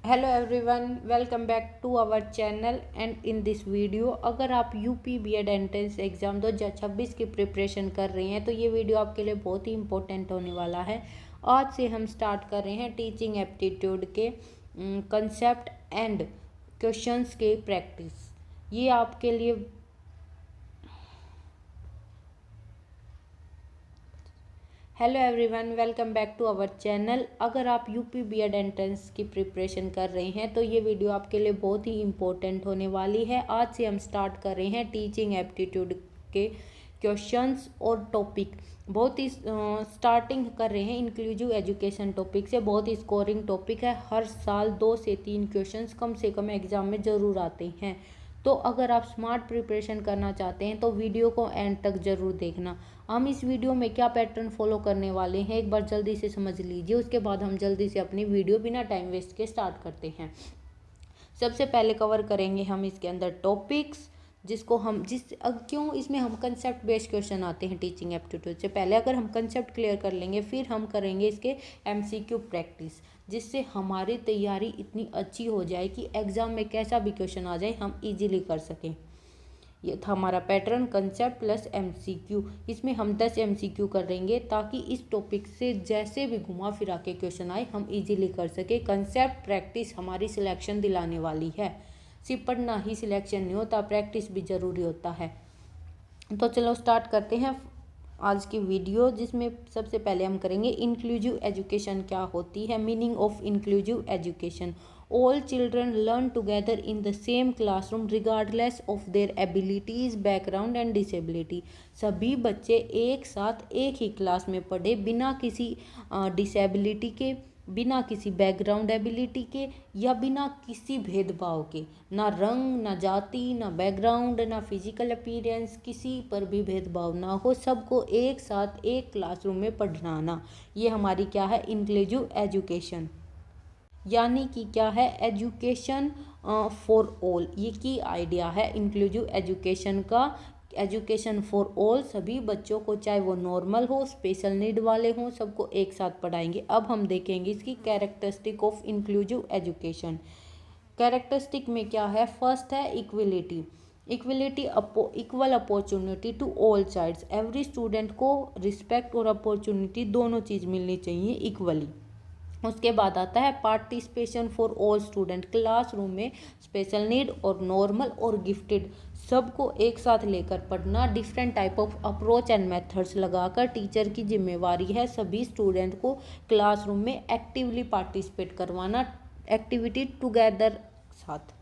Hello everyone, welcome back to our channel and in this video अगर आप UP B Ed entrance exam 2026 की preparation कर रहे हैं तो ये वीडियो आपके लिए बहुत ही इंपॉर्टेंट होने वाला है। आज से हम स्टार्ट कर रहे हैं टीचिंग एप्टीट्यूड के कंसेप्ट एंड क्वेश्चंस के प्रैक्टिस। ये आपके लिए hello everyone, welcome back to our channel. अगर आप यूपी बीएड एंट्रेंस की प्रिपरेशन कर रहे हैं तो ये वीडियो आपके लिए बहुत ही इंपॉर्टेंट होने वाली है। आज से हम स्टार्ट कर रहे हैं टीचिंग एप्टीट्यूड के क्वेश्चंस और टॉपिक। बहुत ही स्टार्टिंग कर रहे हैं इंक्लूसिव एजुकेशन टॉपिक से। बहुत ही स्कोरिंग टॉपिक है। हर साल 2 से 3 क्वेश्चंस कम से कम एग्जाम में ज़रूर आते हैं। तो अगर आप स्मार्ट प्रिपरेशन करना चाहते हैं तो वीडियो को एंड तक ज़रूर देखना। हम इस वीडियो में क्या पैटर्न फॉलो करने वाले हैं एक बार जल्दी से समझ लीजिए, उसके बाद हम जल्दी से अपनी वीडियो बिना टाइम वेस्ट के स्टार्ट करते हैं। सबसे पहले कवर करेंगे हम इसके अंदर टॉपिक्स, जिसको हम क्यों इसमें हम कंसेप्ट बेस्ड क्वेश्चन आते हैं टीचिंग एप्टीट्यूड से। पहले अगर हम कंसेप्ट क्लियर कर लेंगे फिर हम करेंगे इसके एमसीक्यू प्रैक्टिस, जिससे हमारी तैयारी इतनी अच्छी हो जाए कि एग्ज़ाम में कैसा भी क्वेश्चन आ जाए हम इजीली कर सकें। ये था हमारा पैटर्न, कंसेप्ट प्लस एमसीक्यू। इसमें हम 10 एमसीक्यू करेंगे ताकि इस टॉपिक से जैसे भी घुमा फिरा के क्वेश्चन आए हम इजीली कर सके। कंसेप्ट प्रैक्टिस हमारी सिलेक्शन दिलाने वाली है। सिर्फ पढ़ना ही सिलेक्शन नहीं होता, प्रैक्टिस भी ज़रूरी होता है। तो चलो स्टार्ट करते हैं आज की वीडियो, जिसमें सबसे पहले हम करेंगे इंक्लूसिव एजुकेशन क्या होती है। Meaning of inclusive education: all children learn together in the same classroom regardless of their abilities, background and disability। सभी बच्चे एक साथ एक ही क्लास में पढ़े, बिना किसी डिसेबिलिटी के, बिना किसी बैकग्राउंड एबिलिटी के या बिना किसी भेदभाव के। ना रंग, ना जाति, ना बैकग्राउंड, ना फिजिकल अपीयरेंस, किसी पर भी भेदभाव ना हो, सबको एक साथ एक क्लासरूम में पढ़ाना। ये हमारी क्या है, इंक्लूसिव एजुकेशन। यानी कि क्या है, एजुकेशन फॉर ऑल। ये की आइडिया है इंक्लूसिव एजुकेशन का। एजुकेशन फॉर ऑल, सभी बच्चों को, चाहे वो नॉर्मल हो, स्पेशल नीड वाले हों, सबको एक साथ पढ़ाएंगे। अब हम देखेंगे इसकी characteristic of inclusive education. Characteristic में क्या है, फर्स्ट है equality. Equal opportunity to all childs. Every student को रिस्पेक्ट और अपॉर्चुनिटी दोनों चीज़ मिलनी चाहिए इक्वली। उसके बाद आता है participation for all student. Classroom में स्पेशल नीड और नॉर्मल और गिफ्टेड सबको एक साथ लेकर पढ़ना। Different type of approach and methods लगाकर टीचर की जिम्मेवारी है सभी स्टूडेंट को क्लासरूम में एक्टिवली पार्टिसिपेट करवाना, एक्टिविटी टुगेदर साथ।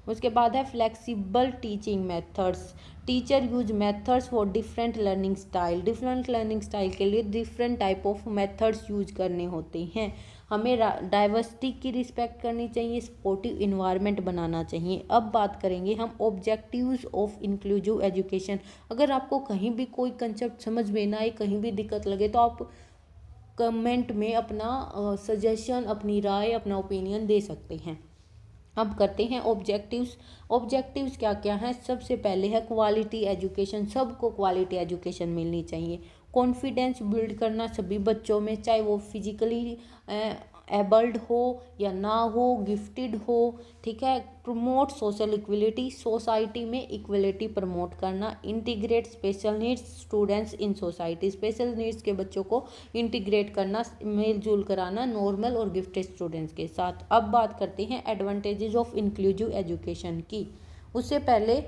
उसके बाद है flexible teaching methods. Teacher use methods for different learning style. Different learning style के लिए different type of methods use करने होते हैं। हमें डाइवर्सिटी की रिस्पेक्ट करनी चाहिए, सपोर्टिव इन्वायरमेंट बनाना चाहिए। अब बात करेंगे हम ऑब्जेक्टिव्स ऑफ इंक्लूसिव एजुकेशन। अगर आपको कहीं भी कोई कंसेप्ट समझ में ना आए, कहीं भी दिक्कत लगे, तो आप कमेंट में अपना सजेशन, अपनी राय, अपना ओपिनियन दे सकते हैं। अब करते हैं ऑब्जेक्टिव्स। ऑब्जेक्टिव्स क्या क्या हैं, सबसे पहले है क्वालिटी एजुकेशन। सबको क्वालिटी एजुकेशन मिलनी चाहिए। कॉन्फिडेंस बिल्ड करना सभी बच्चों में, चाहे वो फिजिकली एबल्ड हो या ना हो, गिफ्टेड हो, ठीक है। Promote social equality. सोसाइटी में इक्वलिटी प्रमोट करना। Integrate special needs students in society. Special needs के बच्चों को इंटीग्रेट करना, मेल जोल कराना नॉर्मल और गिफ्टेड स्टूडेंट्स के साथ। अब बात करते हैं एडवांटेजेस ऑफ इंक्लूसिव एजुकेशन की। उससे पहले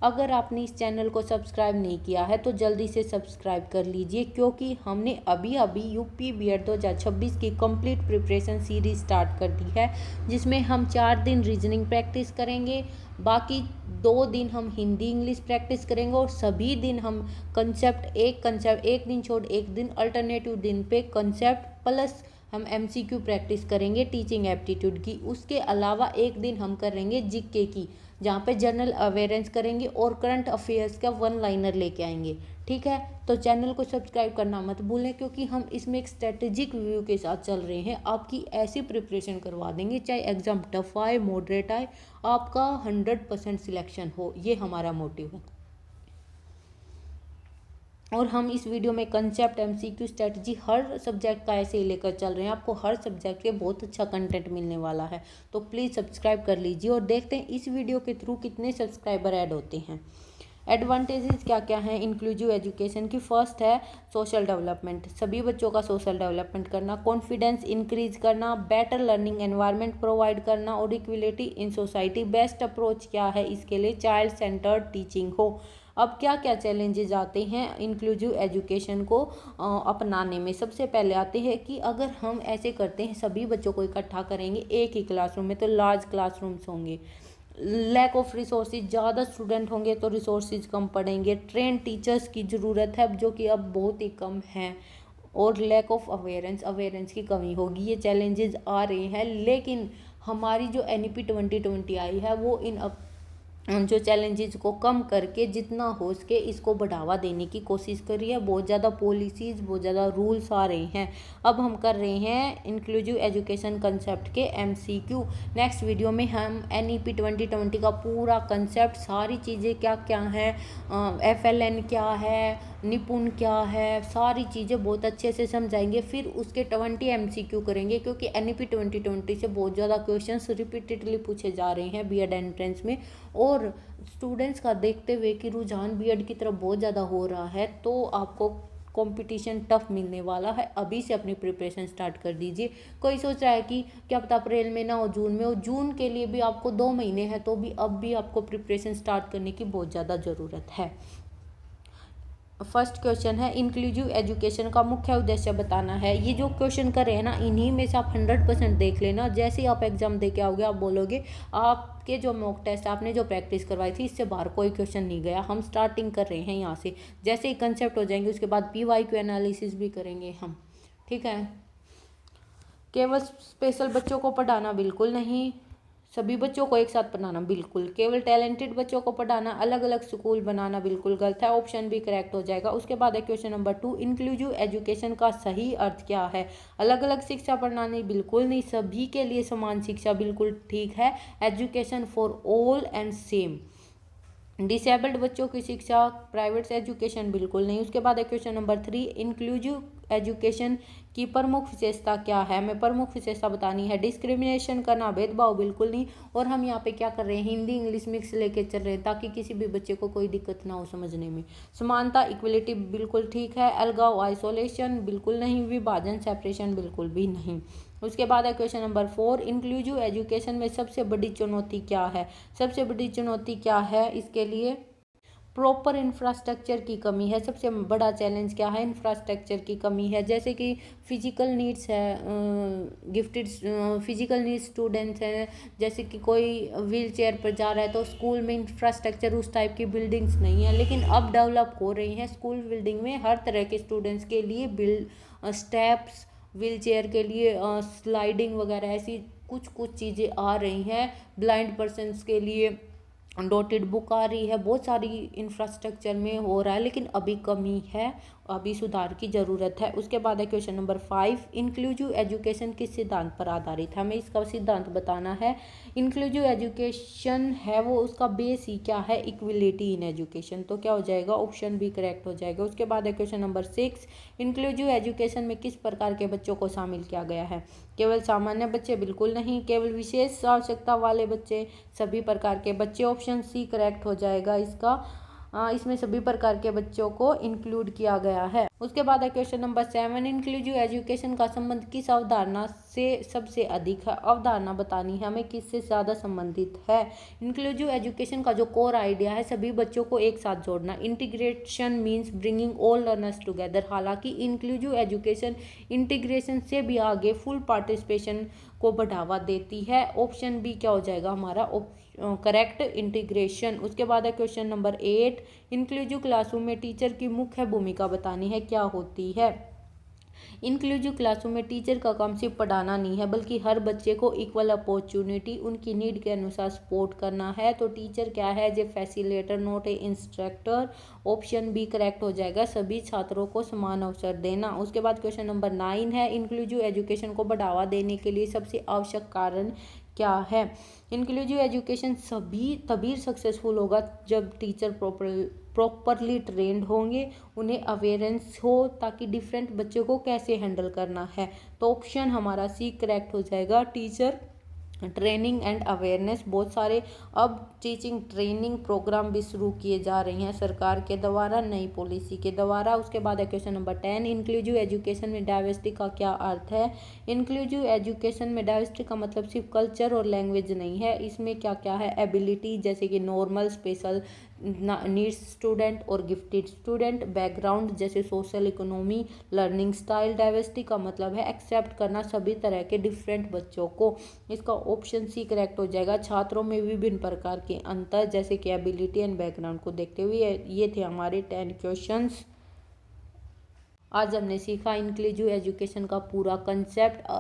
अगर आपने इस चैनल को सब्सक्राइब नहीं किया है तो जल्दी से सब्सक्राइब कर लीजिए, क्योंकि हमने अभी अभी यूपी बीएड 2026 की कंप्लीट प्रिपरेशन सीरीज स्टार्ट कर दी है, जिसमें हम 4 दिन रीजनिंग प्रैक्टिस करेंगे, बाकी 2 दिन हम हिंदी इंग्लिश प्रैक्टिस करेंगे और सभी दिन हम कंसेप्ट एक दिन छोड़ एक दिन अल्टरनेटिव दिन पे कंसेप्ट प्लस हम एमसीक्यू प्रैक्टिस करेंगे टीचिंग एप्टीट्यूड की। उसके अलावा एक दिन हम करेंगे जीके की, जहाँ पे जनरल अवेयरेंस करेंगे और करंट अफेयर्स का 1 लाइनर लेके आएंगे। ठीक है, तो चैनल को सब्सक्राइब करना मत भूलें, क्योंकि हम इसमें एक स्ट्रेटेजिक व्यू के साथ चल रहे हैं। आपकी ऐसी प्रिपरेशन करवा देंगे, चाहे एग्ज़ाम टफ आए, मॉडरेट आए, आपका 100% सिलेक्शन हो। ये हमारा मोटिव है। और हम इस वीडियो में कंसेप्ट, एमसीक्यू, स्ट्रेटजी हर सब्जेक्ट का ऐसे ही लेकर चल रहे हैं। आपको हर सब्जेक्ट के बहुत अच्छा कंटेंट मिलने वाला है, तो प्लीज़ सब्सक्राइब कर लीजिए और देखते हैं इस वीडियो के थ्रू कितने सब्सक्राइबर ऐड होते हैं। एडवांटेजेस क्या क्या हैं इंक्लूसिव एजुकेशन की? फर्स्ट है सोशल डेवलपमेंट, सभी बच्चों का सोशल डेवलपमेंट करना, कॉन्फिडेंस इंक्रीज करना, बेटर लर्निंग एनवायरनमेंट प्रोवाइड करना और equality in society. Best approach क्या है इसके लिए? चाइल्ड सेंटर्ड टीचिंग हो। अब क्या क्या चैलेंजेस आते हैं इंक्लूसिव एजुकेशन को अपनाने में? सबसे पहले आते हैं कि अगर हम ऐसे करते हैं, सभी बच्चों को इकट्ठा करेंगे एक ही क्लासरूम में, तो लार्ज क्लासरूम्स होंगे, लैक ऑफ रिसोर्सेज, ज़्यादा स्टूडेंट होंगे तो रिसोर्सेज कम पड़ेंगे, ट्रेन टीचर्स की ज़रूरत है जो कि अब बहुत ही कम है, और लैक ऑफ अवेयरेंस की कमी होगी। ये चैलेंजेस आ रहे हैं, लेकिन हमारी जो NEP 2020 आई है वो इन जो चैलेंजेस को कम करके जितना हो सके इसको बढ़ावा देने की कोशिश कर रही है। बहुत ज़्यादा पॉलिसीज़, बहुत ज़्यादा रूल्स आ रहे हैं। अब हम कर रहे हैं इंक्लूसिव एजुकेशन कंसेप्ट के MCQ। नेक्स्ट वीडियो में हम NEP 2020 का पूरा कंसेप्ट, सारी चीज़ें क्या क्या हैं, FLN क्या है, निपुण क्या है, सारी चीज़ें बहुत अच्छे से समझाएंगे। फिर उसके 20 MCQ करेंगे, क्योंकि NEP 2020 से बहुत ज़्यादा क्वेश्चंस रिपीटेडली पूछे जा रहे हैं बीएड एंट्रेंस में, और स्टूडेंट्स का देखते हुए कि रुझान बीएड की तरफ बहुत ज़्यादा हो रहा है, तो आपको कंपटीशन टफ मिलने वाला है। अभी से अपनी प्रिपरेशन स्टार्ट कर दीजिए। कोई सोच रहा है कि क्या पता अप्रैल में ना हो, जून में हो, जून के लिए भी आपको 2 महीने हैं, तो भी अब भी आपको प्रिपरेशन स्टार्ट करने की बहुत ज़्यादा ज़रूरत है। फर्स्ट क्वेश्चन है इंक्लूसिव एजुकेशन का मुख्य उद्देश्य बताना है। ये जो क्वेश्चन कर रहे हैं ना, इन्हीं में से आप 100% देख लेना। जैसे ही आप एग्जाम दे के आओगे आप बोलोगे आपके जो मॉक टेस्ट आपने जो प्रैक्टिस करवाई थी इससे बाहर कोई क्वेश्चन नहीं गया। हम स्टार्टिंग कर रहे हैं यहाँ से, जैसे ही कंसेप्ट हो जाएंगे उसके बाद PYQ एनालिसिस भी करेंगे हम, ठीक है। केवल स्पेशल बच्चों को पढ़ाना बिल्कुल नहीं, सभी बच्चों को एक साथ पढ़ाना बिल्कुल। केवल टैलेंटेड बच्चों को पढ़ाना, अलग अलग स्कूल बनाना बिल्कुल गलत है। ऑप्शन भी करेक्ट हो जाएगा। उसके बाद है क्वेश्चन नंबर 2, इंक्लूसिव एजुकेशन का सही अर्थ क्या है? अलग अलग शिक्षा पढ़ानी बिल्कुल नहीं, सभी के लिए समान शिक्षा बिल्कुल ठीक है। Education for all and same. Disabled बच्चों की शिक्षा, प्राइवेट एजुकेशन बिल्कुल नहीं। उसके बाद है क्वेश्चन नंबर 3, इंक्लूसिव एजुकेशन की प्रमुख विशेषता क्या है? हमें प्रमुख विशेषता बतानी है। डिस्क्रिमिनेशन करना, भेदभाव बिल्कुल नहीं। और हम यहाँ पे क्या कर रहे हैं, हिंदी इंग्लिश मिक्स लेके चल रहे हैं ताकि किसी भी बच्चे को कोई दिक्कत ना हो समझने में। समानता, इक्वलिटी बिल्कुल ठीक है। अलगाव, आइसोलेशन बिल्कुल नहीं। विभाजन, सेपरेशन बिल्कुल भी नहीं। उसके बाद है क्वेश्चन नंबर 4, इंक्लूसिव एजुकेशन में सबसे बड़ी चुनौती क्या है? सबसे बड़ी चुनौती क्या है इसके लिए? प्रॉपर इंफ्रास्ट्रक्चर की कमी है। सबसे बड़ा चैलेंज क्या है? इंफ्रास्ट्रक्चर की कमी है। जैसे कि फिजिकल नीड्स है, गिफ्टेड फिजिकल नीड्स स्टूडेंट्स हैं, जैसे कि कोई व्हील चेयर पर जा रहा है तो स्कूल में इंफ्रास्ट्रक्चर उस टाइप की बिल्डिंग्स नहीं है, लेकिन अब डेवलप हो रही हैं स्कूल बिल्डिंग में हर तरह के स्टूडेंट्स के लिए स्टेप्स, व्हील चेयर के लिए स्लाइडिंग वगैरह, ऐसी कुछ कुछ चीज़ें आ रही हैं। ब्लाइंड पर्सनस के लिए डॉटेड बुक आ रही है। बहुत सारी इंफ्रास्ट्रक्चर में हो रहा है, लेकिन अभी कमी है, अभी सुधार की ज़रूरत है। उसके बाद है क्वेश्चन नंबर 5, इंक्लूसिव एजुकेशन किस सिद्धांत पर आधारित है? हमें इसका सिद्धांत बताना है। इंक्लूसिव एजुकेशन है वो, उसका बेस ही क्या है? Equality in education. तो क्या हो जाएगा? ऑप्शन भी करेक्ट हो जाएगा। उसके बाद है क्वेश्चन नंबर 6, इंक्लूसिव एजुकेशन में किस प्रकार के बच्चों को शामिल किया गया है? केवल सामान्य बच्चे बिल्कुल नहीं, केवल विशेष आवश्यकता वाले बच्चे, सभी प्रकार के बच्चे। ऑप्शन सी करेक्ट हो जाएगा इसका। इसमें सभी प्रकार के बच्चों को इंक्लूड किया गया है। उसके बाद है क्वेश्चन नंबर 7, इंक्लूसिव एजुकेशन का संबंध किस अवधारणा से सबसे अधिक है? अवधारणा बतानी है हमें, किससे ज़्यादा संबंधित है? इंक्लूसिव एजुकेशन का जो कोर आइडिया है सभी बच्चों को एक साथ जोड़ना। Integration means bringing all learners together. हालांकि इंक्लूसिव एजुकेशन इंटीग्रेशन से भी आगे फुल पार्टिसिपेशन को बढ़ावा देती है। ऑप्शन बी क्या हो जाएगा हमारा? Correct, integration. उसके बाद है क्वेश्चन नंबर 8, इंक्लूसिव क्लासरूम में टीचर की मुख्य भूमिका बतानी है, क्या होती है? इंक्लूसिव क्लासरूम में टीचर का काम सिर्फ पढ़ाना नहीं है, बल्कि हर बच्चे को इक्वल अपॉर्चुनिटी, उनकी नीड के अनुसार सपोर्ट करना है। तो टीचर क्या है? जो facilitator, not a instructor. Option B correct हो जाएगा, सभी छात्रों को समान अवसर देना। उसके बाद क्वेश्चन नंबर 9 है, इंक्लूसिव एजुकेशन को बढ़ावा देने के लिए सबसे आवश्यक कारण क्या है? इंक्लूसिव एजुकेशन तभी सक्सेसफुल होगा जब टीचर प्रॉपरली ट्रेंड होंगे, उन्हें अवेयरेंस हो ताकि डिफरेंट बच्चों को कैसे हैंडल करना है। तो ऑप्शन हमारा सी करेक्ट हो जाएगा, टीचर ट्रेनिंग एंड अवेयरनेस। बहुत सारे अब टीचिंग ट्रेनिंग प्रोग्राम भी शुरू किए जा रहे हैं सरकार के द्वारा, नई पॉलिसी के द्वारा। उसके बाद है क्वेश्चन नंबर 10, इंक्लूसिव एजुकेशन में डाइवर्सिटी का क्या अर्थ है। इंक्लूसिव एजुकेशन में डाइवर्सिटी का मतलब सिर्फ कल्चर और लैंग्वेज नहीं है, इसमें क्या क्या है, एबिलिटी जैसे कि नॉर्मल, स्पेशल नीड्स स्टूडेंट और गिफ्टेड स्टूडेंट, बैकग्राउंड जैसे social economy, learning style. Diversity का मतलब है एक्सेप्ट करना सभी तरह के डिफरेंट बच्चों को। इसका ऑप्शन सी करेक्ट हो जाएगा, छात्रों में विभिन्न प्रकार के अंतर जैसे कि एबिलिटी एंड बैकग्राउंड को देखते हुए। ये थे हमारे 10 क्वेश्चंस। आज हमने सीखा इंक्लूसिव एजुकेशन का पूरा कंसेप्ट,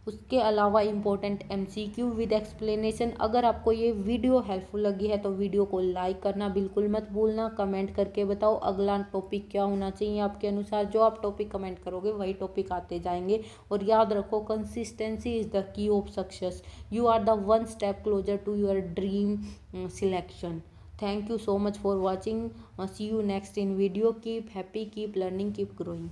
उसके अलावा इम्पोर्टेंट एमसीक्यू विद एक्सप्लेनेशन। अगर आपको ये वीडियो हेल्पफुल लगी है तो वीडियो को लाइक करना बिल्कुल मत भूलना। कमेंट करके बताओ अगला टॉपिक क्या होना चाहिए आपके अनुसार। जो आप टॉपिक कमेंट करोगे वही टॉपिक आते जाएंगे। और याद रखो, consistency is the key of success. You are the one step closer to your dream selection. Thank you so much for watching. See you next in video. Keep happy, keep learning, keep growing.